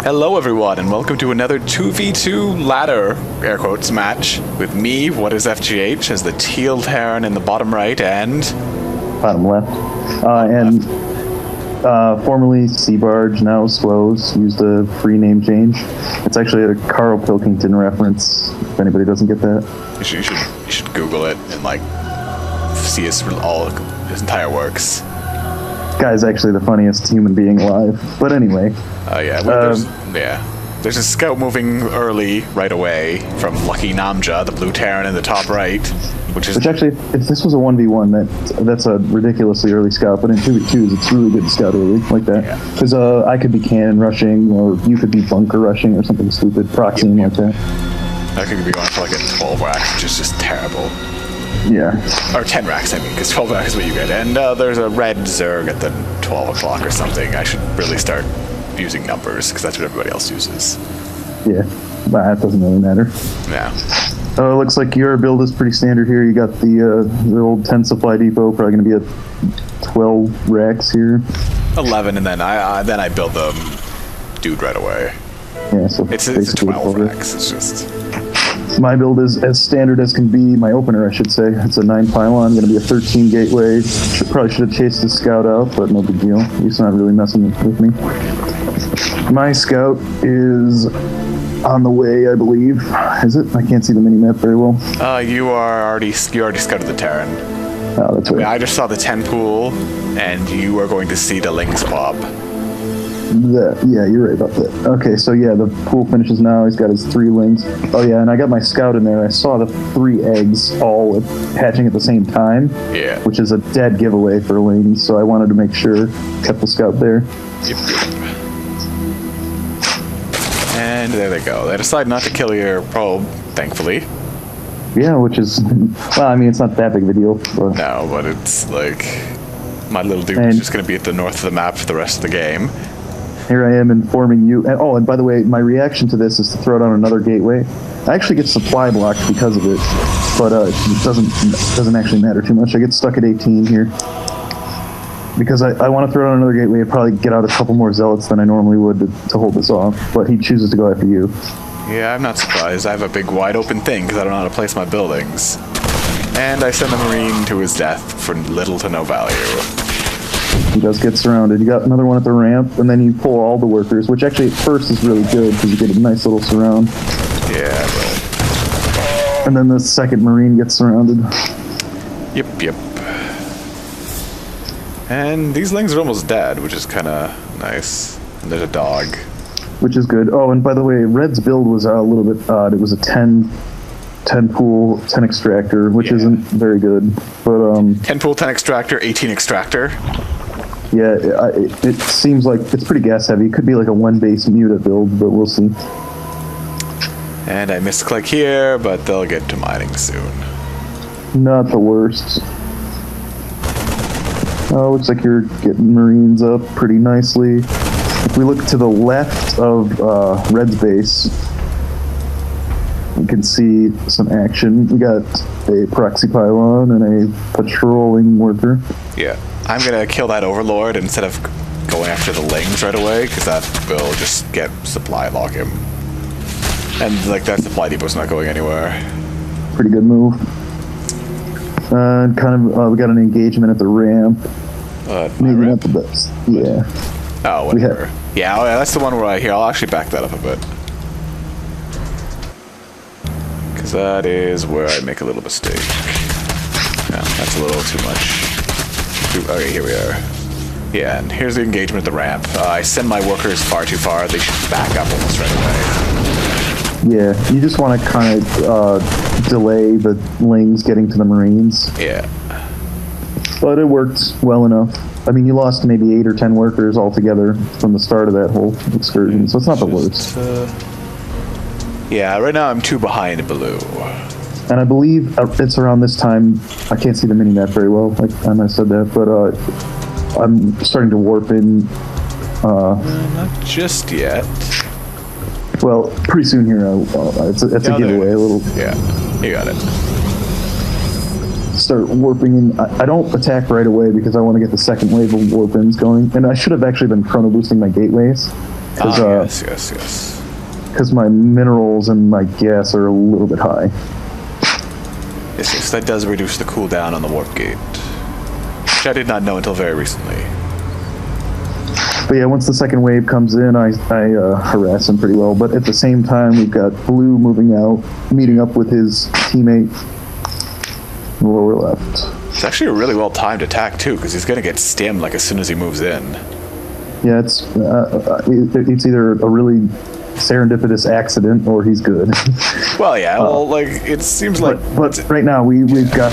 Hello everyone, and welcome to another 2v2 ladder, air quotes, match with me, Whatisfgh, as the teal Terran in the bottom right, and... bottom left. Formerly Sea Barge, now Squoze, used a free name change. It's actually a Carl Pilkington reference, if anybody doesn't get that. You should Google it and, like, see his entire works. This guy's actually the funniest human being alive. But anyway. There's a scout moving early right away from LuckyNamja, the blue Terran in the top right, which actually, if this was a 1v1, that's a ridiculously early scout, but in 2v2s, it's really good to scout early like that. Because I could be cannon rushing, or you could be bunker rushing, or something stupid, proxying like that. I could be going for like a 12 rack, which is just terrible. Yeah. Or 10 racks, I mean, because 12 racks is what you get. And there's a red Zerg at the 12 o'clock or something. I should really start using numbers, because that's what everybody else uses. Yeah, but that doesn't really matter. Yeah. Looks like your build is pretty standard here. You got the old 10 supply depot, probably going to be at 12 racks here. 11, and then I build them dude right away. Yeah, so it's 12 racks. It's just... My build is as standard as can be. My opener, I should say. It's a 9 pylon, going to be a 13 gateway. Probably should have chased the scout out, but no big deal. He's not really messing with me. My scout is on the way, I believe. Is it? I can't see the mini-map very well. You already scouted the Terran. Oh, that's right. I just saw the 10 pool, and you are going to see the Lynx pop. Yeah, you're right about that. Okay, so yeah, the pool finishes now. He's got his 3 lings. Oh yeah, and I got my scout in there. I saw the 3 eggs all hatching at the same time. Yeah. Which is a dead giveaway for lings, so I wanted to make sure. Kept the scout there. Yep. And there they go. They decide not to kill your probe, thankfully. Yeah, which is... Well, I mean, it's not that big of a deal. But... No, but it's like... My little dude is just going to be at the north of the map for the rest of the game. Here I am informing you. And by the way, my reaction to this is to throw down another gateway. I actually get supply blocked because of it, but it doesn't actually matter too much. I get stuck at 18 here. Because I want to throw down another gateway and probably get out a couple more zealots than I normally would to hold this off, but he chooses to go after you. Yeah, I'm not surprised. I have a big wide open thing because I don't know how to place my buildings. And I send the Marine to his death for little to no value. He does get surrounded. You got another one at the ramp, and then you pull all the workers, which actually at first is really good because you get a nice little surround. Yeah, but... And then the second Marine gets surrounded. Yep. And these lings are almost dead, which is kind of nice. And there's a dog. Which is good. Oh, and by the way, Red's build was a little bit odd. It was a 10 pool, 10 extractor, which isn't very good. But 10 pool, 10 extractor, 18 extractor. Yeah, it seems like it's pretty gas heavy. It could be like a 1 base muta build, but we'll see. And I misclick here, but they'll get to mining soon. Not the worst. Oh, looks like you're getting Marines up pretty nicely. If we look to the left of Red's base, we can see some action. We got a proxy pylon and a patrolling worker. Yeah, I'm gonna kill that overlord instead of going after the lings right away, because that will just get supply lock him. And like that supply depot's not going anywhere. Pretty good move. We got an engagement at the ramp. Maybe not the best. Yeah. Oh, whatever. Yeah, that's the one where I'll actually back that up a bit. Because that is where I make a little mistake. No, that's a little too much. Okay, here we are. Yeah, and here's the engagement at the ramp. I send my workers far too far. They should back up almost right away. Yeah, you just want to kind of delay the lings getting to the Marines. Yeah. But it worked well enough. I mean, you lost maybe 8 or 10 workers altogether from the start of that whole excursion, so it's not the worst. Yeah, right now I'm 2 behind blue. And I believe it's around this time, I can't see the mini-map very well, like I might have said that, but I'm starting to warp in. Not just yet. Well, pretty soon here, it's a giveaway, a little. Yeah, you got it. Start warping in. I don't attack right away because I want to get the second wave of warp-ins going, and I should have actually been chrono boosting my gateways. Yes. Because my minerals and my gas are a little bit high. Yes, that does reduce the cooldown on the warp gate, which I did not know until very recently. But yeah, once the second wave comes in, I harass him pretty well. But at the same time, we've got Blue moving out, meeting up with his teammate in the lower left. It's actually a really well-timed attack, too, because he's going to get stemmed like as soon as he moves in. Yeah, it's either a really serendipitous accident or he's good. Well, yeah, like, it seems like... But right now, we've got...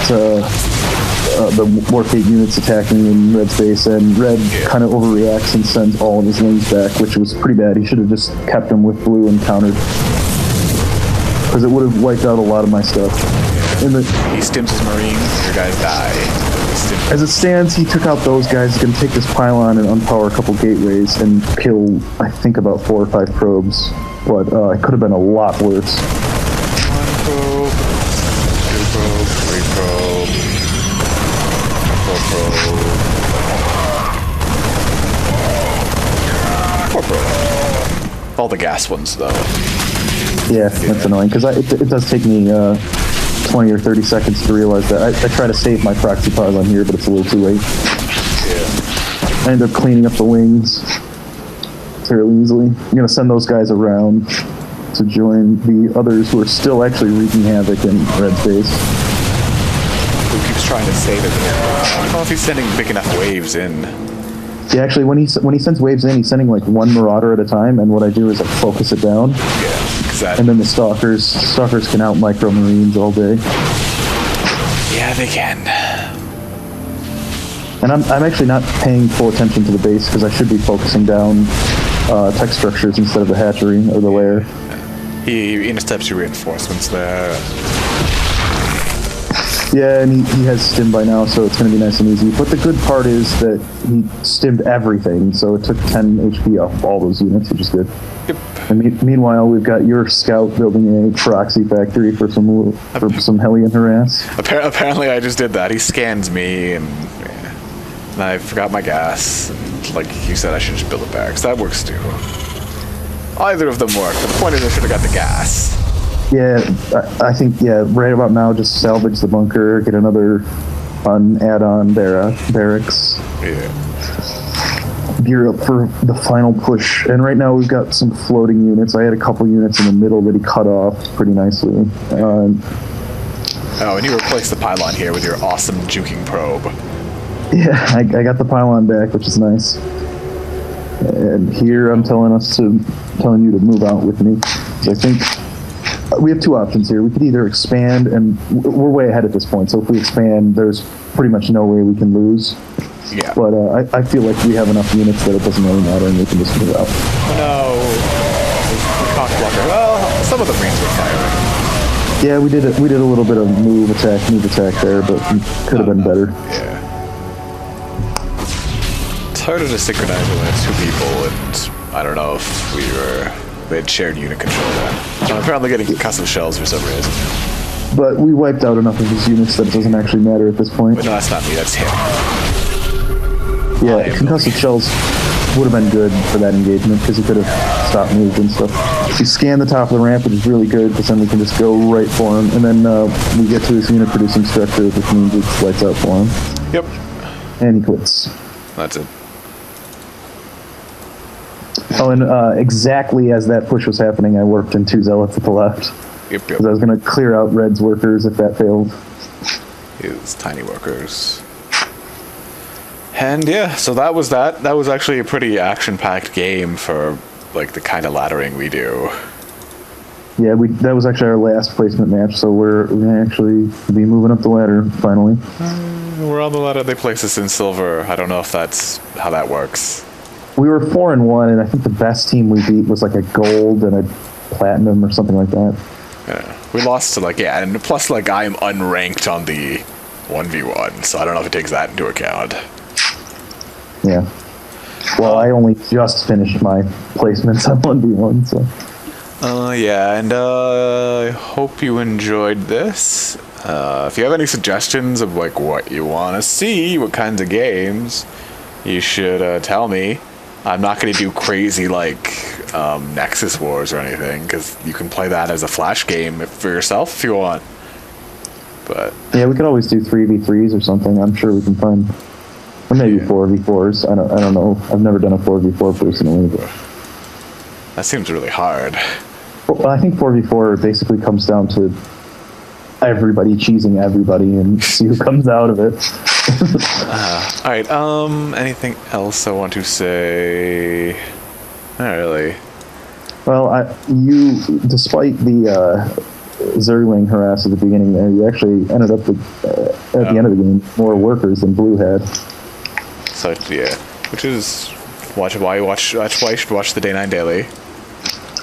the warp gate units attacking in Red's base, and Red kind of overreacts and sends all of his wings back, which was pretty bad. He should have just kept them with Blue and countered, because it would have wiped out a lot of my stuff. He stims his Marines, your guys die. As it stands, he took out those guys. He's going to take this pylon and unpower a couple gateways and kill, I think, about 4 or 5 probes, but it could have been a lot worse. 1 probe, 2 probe, 3 probe. All the gas ones, though. Yeah, that's annoying, because it does take me 20 or 30 seconds to realize that. I try to save my proxy pylon here, but it's a little too late. Yeah. I end up cleaning up the wings fairly easily. I'm going to send those guys around to join the others who are still actually wreaking havoc in Red's base. Who keeps trying to save it. I don't know if he's sending big enough waves in. Yeah, actually, when he sends waves in, he's sending like 1 Marauder at a time, and what I do is I focus it down. Yeah, and then the Stalkers can out micro Marines all day. Yeah, they can. And I'm actually not paying full attention to the base, because I should be focusing down tech structures instead of the hatchery or the lair. He intercepts your reinforcements there. Yeah, and he has stim by now, so it's going to be nice and easy. But the good part is that he stimmed everything, so it took 10 HP off all those units, which is good. Yep. And meanwhile, we've got your scout building a proxy factory for some Hellion harass. Apparently, I just did that. He scans me, and I forgot my gas. And like you said, I should just build a barracks. That works too. Either of them work. The point is, I should have got the gas. Yeah, I think, right about now, just salvage the bunker, get another add-on barracks. Yeah. Gear up for the final push. And right now we've got some floating units. I had a couple units in the middle that he cut off pretty nicely. Oh, and you replaced the pylon here with your awesome juking probe. Yeah, I got the pylon back, which is nice. And here I'm telling you to move out with me. So I think we have 2 options here. We could either expand, and we're way ahead at this point, so if we expand, there's pretty much no way we can lose. Yeah. But I feel like we have enough units that it doesn't really matter, and we can just move out. No. Cockblocker. Well, some of the Marines were firing. Yeah, we did a little bit of move attack there, but it could have been better. Yeah. It's harder to synchronize when it's 2 people, and I don't know if they had shared unit control then. I'm apparently getting concussive shells for some reason. But we wiped out enough of his units that it doesn't actually matter at this point. But no, that's not me, that's him. Yeah, concussive shells would have been good for that engagement, because he could have stopped moves and stuff. We scan the top of the ramp, which is really good, because then we can just go right for him, and then we get to his unit producing structure, which means it lights out for him. Yep. And he quits. That's it. Oh, and exactly as that push was happening, I warped in 2 zealots at the left. Yep. Because I was going to clear out Red's workers if that failed. His tiny workers. And yeah, so that was that. That was actually a pretty action-packed game for like the kind of laddering we do. Yeah, that was actually our last placement match, so we're going to actually be moving up the ladder finally. We're on the ladder. They place us in silver. I don't know if that's how that works. We were 4-1, and I think the best team we beat was like a gold and a platinum or something like that. Yeah. We lost to and plus I'm unranked on the 1v1, so I don't know if it takes that into account. Yeah. Well, I only just finished my placements on 1v1, so. Yeah, and I hope you enjoyed this. If you have any suggestions of what you want to see, what kinds of games, you should tell me. I'm not going to do crazy like Nexus Wars or anything, because you can play that as a flash game for yourself if you want. But yeah, we could always do 3v3s or something. I'm sure we can find, or maybe 4v4s. I don't know. I've never done a 4v4 personally. But that seems really hard. well, I think 4v4 basically comes down to everybody cheesing everybody and see who comes out of it. All right. Anything else I want to say? Not really. Well, you, despite the Zergling harass at the beginning there, you actually ended up with, at the end of the game, more workers than Blue had. So yeah, which is why you should watch the Day 9 Daily.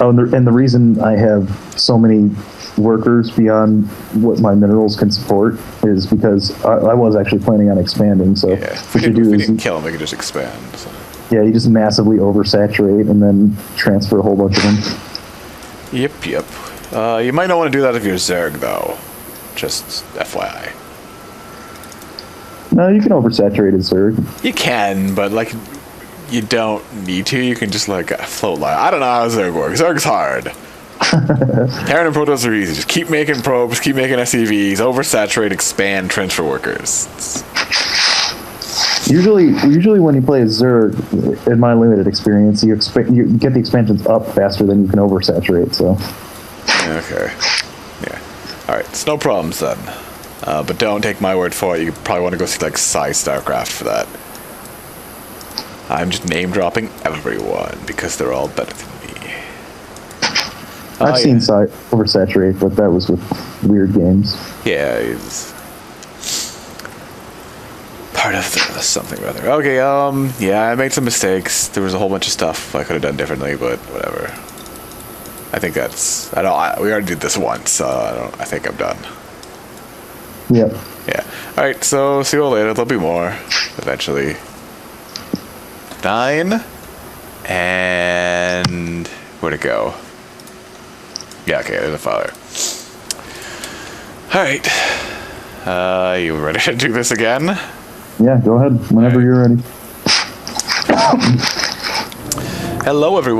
Oh, and the reason I have so many workers beyond what my minerals can support is because I was actually planning on expanding. So yeah, if we didn't kill them, we could just expand. So. Yeah, you just massively oversaturate and then transfer a whole bunch of them. Yep. You might not want to do that if you're Zerg, though. Just FYI. No, you can oversaturate a Zerg. You can, but like, you don't need to. You can just like float line. I don't know how Zerg works. Zerg's hard. Terran and Protoss are easy. Just keep making probes, keep making SCVs, oversaturate, expand, transfer workers. Usually when you play a Zerg, in my limited experience, you get the expansions up faster than you can oversaturate. So. Okay. Yeah. All right. It's no problems then. But don't take my word for it. You probably want to go see like Starcraft for that. I'm just name dropping everyone because they're all better than me. I've seen oversaturate, but that was with weird games. Yeah, it's part of something rather. Okay, yeah, I made some mistakes. There was a whole bunch of stuff I could have done differently, but whatever. I think that's. We already did this once, so I think I'm done. Yep. Yeah. All right. So see you all later. There'll be more eventually. 9 and where'd it go? Yeah. Okay. There's a fire. All right. You ready to do this again? Yeah. Go ahead. Whenever you're ready. Hello, everyone.